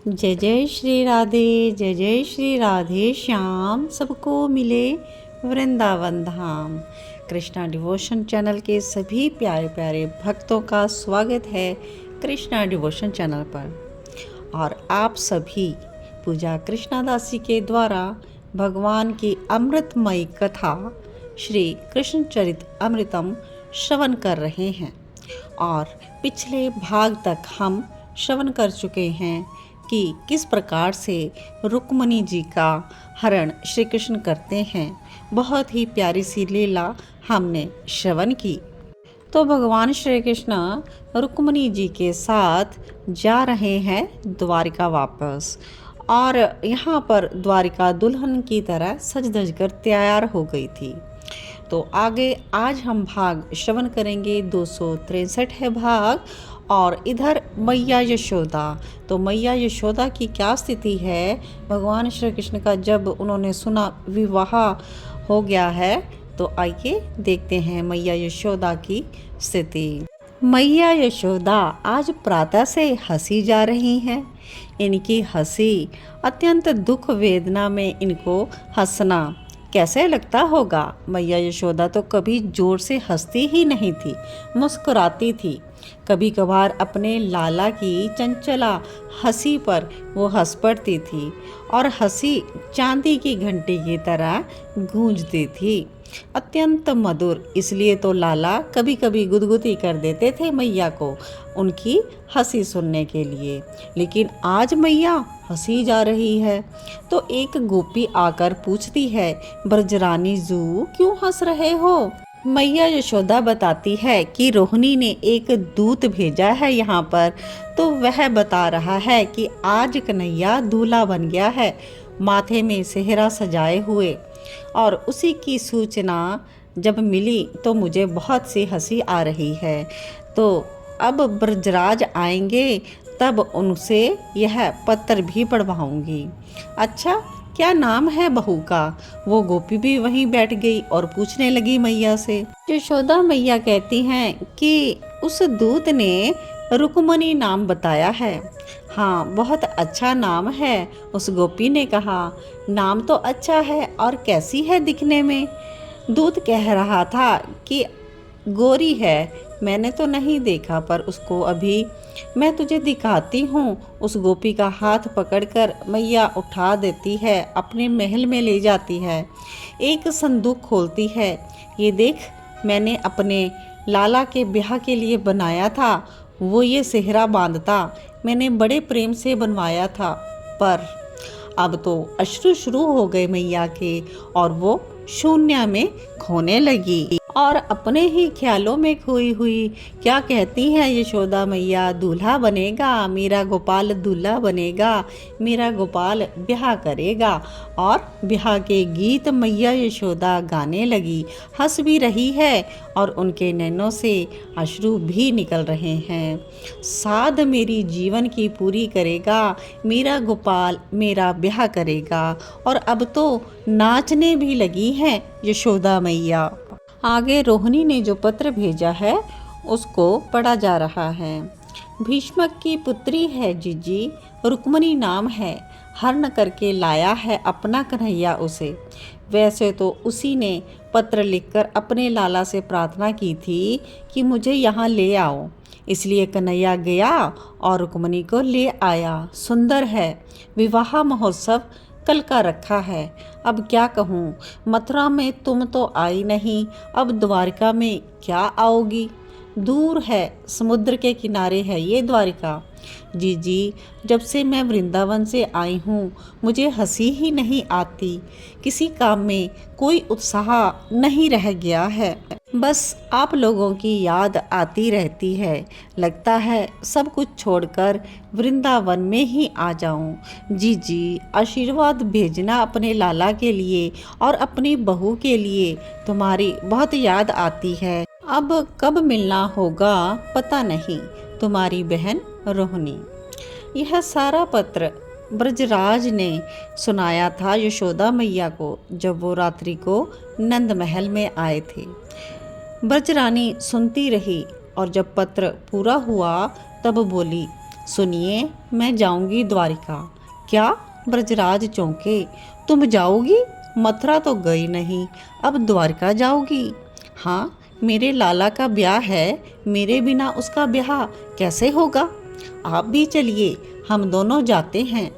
जय जय श्री राधे, जय जय श्री राधे श्याम, सबको मिले वृंदावन धाम। कृष्णा डिवोशन चैनल के सभी प्यारे प्यारे भक्तों का स्वागत है कृष्णा डिवोशन चैनल पर। और आप सभी पूजा कृष्णा दासी के द्वारा भगवान की अमृतमयी कथा श्री कृष्ण चरित अमृतम श्रवण कर रहे हैं। और पिछले भाग तक हम श्रवण कर चुके हैं कि किस प्रकार से रुक्मणी जी का हरण श्री कृष्ण करते हैं। बहुत ही प्यारी सी लीला हमने श्रवण की। तो भगवान श्री कृष्ण रुक्मणी जी के साथ जा रहे हैं द्वारिका वापस, और यहाँ पर द्वारिका दुल्हन की तरह सज धज कर तैयार हो गई थी। तो आगे आज हम भाग श्रवण करेंगे, 263 है भाग। और इधर मैया यशोदा, तो मैया यशोदा की क्या स्थिति है भगवान श्री कृष्ण का जब उन्होंने सुना विवाह हो गया है। तो आइए देखते हैं मैया यशोदा की स्थिति। मैया यशोदा आज प्रातः से हंसी जा रही हैं। इनकी हंसी अत्यंत दुख वेदना में इनको हंसना कैसे लगता होगा। मैया यशोदा तो कभी जोर से हंसती ही नहीं थी, मुस्कुराती थी। कभी कभार अपने लाला की चंचला हंसी पर वो हंस पड़ती थी और हंसी चांदी की घंटी की तरह गूंजती थी, अत्यंत मधुर। इसलिए तो लाला कभी कभी गुदगुदी कर देते थे मैया को उनकी हंसी सुनने के लिए। लेकिन आज मैया हंसी जा रही है। तो एक गोपी आकर पूछती है, ब्रजरानी जू क्यों हंस रहे हो। मैया यशोदा बताती है कि रोहिणी ने एक दूत भेजा है यहाँ पर, तो वह बता रहा है कि आज कन्हैया दूल्हा बन गया है, माथे में सेहरा सजाए हुए। और उसी की सूचना जब मिली तो मुझे बहुत सी हंसी आ रही है। तो अब ब्रजराज आएंगे तब उनसे यह पत्र भी पढ़वाऊंगी। अच्छा, क्या नाम है बहू का। वो गोपी भी वहीं बैठ गई और पूछने लगी मैया से। यशोदा मैया कहती हैं कि उस दूत ने रुक्मणी नाम बताया है। हाँ, बहुत अच्छा नाम है। उस गोपी ने कहा, नाम तो अच्छा है, और कैसी है दिखने में। दूत कह रहा था कि गोरी है, मैंने तो नहीं देखा, पर उसको अभी मैं तुझे दिखाती हूँ। उस गोपी का हाथ पकड़कर मैया उठा देती है, अपने महल में ले जाती है। एक संदूक खोलती है, ये देख, मैंने अपने लाला के ब्याह के लिए बनाया था। वो ये सेहरा बांधता मैंने बड़े प्रेम से बनवाया था, पर अब तो अश्रु शुरू हो गए मैया के, और वो शून्य में खोने लगी और अपने ही ख्यालों में खोई हुई क्या कहती है यशोदा मैया, दूल्हा बनेगा मेरा गोपाल, दूल्हा बनेगा मेरा गोपाल, ब्याह करेगा। और ब्याह के गीत मैया यशोदा गाने लगी, हंस भी रही है और उनके नैनों से अश्रु भी निकल रहे हैं। साध मेरी जीवन की पूरी करेगा मेरा गोपाल, मेरा ब्याह करेगा। और अब तो नाचने भी लगी हैं यशोदा मैया। आगे रोहिणी ने जो पत्र भेजा है उसको पढ़ा जा रहा है। भीष्मक की पुत्री है जीजी, रुक्मणी नाम है, हरण करके लाया है अपना कन्हैया उसे। वैसे तो उसी ने पत्र लिखकर अपने लाला से प्रार्थना की थी कि मुझे यहाँ ले आओ, इसलिए कन्हैया गया और रुक्मणी को ले आया। सुंदर है, विवाह महोत्सव कल का रखा है। अब क्या कहूँ, मथुरा में तुम तो आई नहीं, अब द्वारिका में क्या आओगी। दूर है, समुद्र के किनारे है ये द्वारिका। जी, जब से मैं वृंदावन से आई हूँ मुझे हंसी ही नहीं आती, किसी काम में कोई उत्साह नहीं रह गया है। बस आप लोगों की याद आती रहती है, लगता है सब कुछ छोड़कर वृंदावन में ही आ जाऊं। जी, आशीर्वाद भेजना अपने लाला के लिए और अपनी बहू के लिए, तुम्हारी बहुत याद आती है। अब कब मिलना होगा पता नहीं, तुम्हारी बहन रोहिणी। यह सारा पत्र ब्रजराज ने सुनाया था यशोदा मैया को जब वो रात्रि को नंद महल में आए थे। ब्रजरानी सुनती रही और जब पत्र पूरा हुआ तब बोली, सुनिए, मैं जाऊंगी द्वारिका। क्या? ब्रजराज चौंके। तुम जाओगी? मथुरा तो गई नहीं, अब द्वारिका जाओगी? हाँ, मेरे लाला का ब्याह है, मेरे बिना उसका ब्याह कैसे होगा? आप भी चलिए, हम दोनों जाते हैं।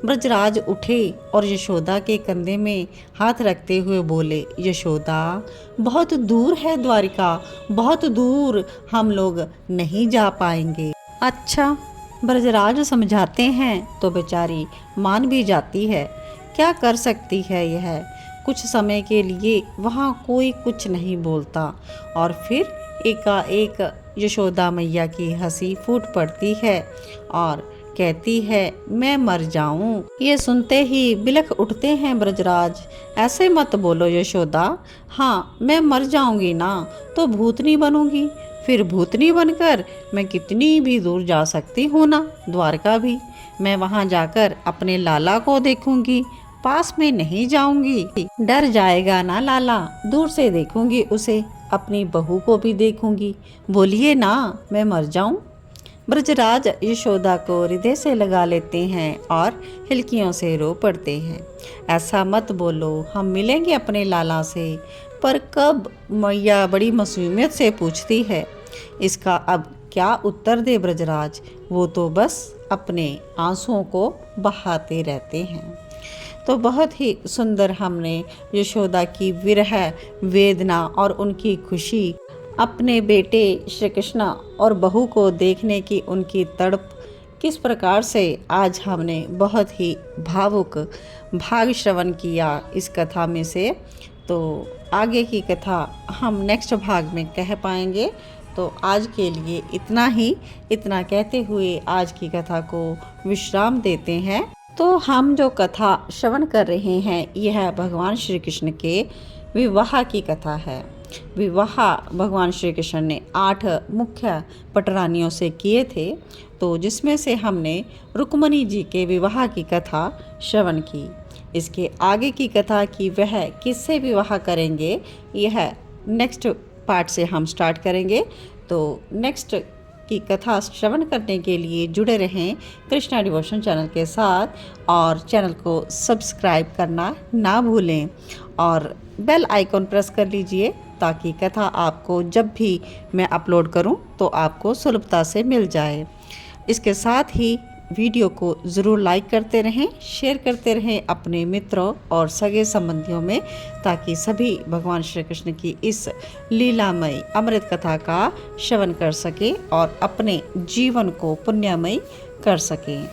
ब्रजराज उठे और यशोदा के कंधे में हाथ रखते हुए बोले, यशोदा, बहुत दूर है द्वारिका, बहुत दूर, हम लोग नहीं जा पाएंगे। अच्छा, ब्रजराज समझाते हैं तो बेचारी मान भी जाती है। क्या कर सकती है यह? कुछ समय के लिए वहाँ कोई कुछ नहीं बोलता और फिर एकाएक यशोदा मैया की हंसी फूट पड़ती है और कहती है, मैं मर जाऊं। ये सुनते ही बिलख उठते हैं ब्रजराज। ऐसे मत बोलो यशोदा, हाँ मैं मर जाऊंगी ना तो भूतनी बनूंगी, फिर भूतनी बनकर मैं कितनी भी दूर जा सकती हूँ ना, द्वारका भी। मैं वहाँ जाकर अपने लाला को देखूंगी, पास में नहीं जाऊंगी। डर जाएगा ना लाला, दूर से देखूंगी उसे, अपनी बहू को भी देखूंगी। बोलिए ना, मैं मर जाऊं। ब्रजराज यशोदा को हृदय से लगा लेते हैं और हिलकियों से रो पड़ते हैं। ऐसा मत बोलो, हम मिलेंगे अपने लाला से। पर कब? मैया बड़ी मासूमियत से पूछती है। इसका अब क्या उत्तर दे ब्रजराज, वो तो बस अपने आंसुओं को बहाते रहते हैं। तो बहुत ही सुंदर हमने यशोदा की विरह वेदना और उनकी खुशी, अपने बेटे श्री कृष्ण और बहू को देखने की उनकी तड़प, किस प्रकार से आज हमने बहुत ही भावुक भाग श्रवण किया इस कथा में से। तो आगे की कथा हम नेक्स्ट भाग में कह पाएंगे। तो आज के लिए इतना ही, इतना कहते हुए आज की कथा को विश्राम देते हैं। तो हम जो कथा श्रवण कर रहे हैं यह भगवान श्री कृष्ण के विवाह की कथा है। विवाह भगवान श्री कृष्ण ने 8 मुख्य पटरानियों से किए थे, तो जिसमें से हमने रुक्मणी जी के विवाह की कथा श्रवण की। इसके आगे की कथा की वह किससे विवाह करेंगे, यह नेक्स्ट पार्ट से हम स्टार्ट करेंगे। तो नेक्स्ट की कथा श्रवण करने के लिए जुड़े रहें कृष्णा डिवोशन चैनल के साथ और चैनल को सब्सक्राइब करना ना भूलें और बेल आइकॉन प्रेस कर लीजिए ताकि कथा आपको जब भी मैं अपलोड करूं तो आपको सुलभता से मिल जाए। इसके साथ ही वीडियो को ज़रूर लाइक करते रहें, शेयर करते रहें अपने मित्रों और सगे संबंधियों में, ताकि सभी भगवान श्री कृष्ण की इस लीलामयी अमृत कथा का श्रवण कर सकें और अपने जीवन को पुण्यमयी कर सकें।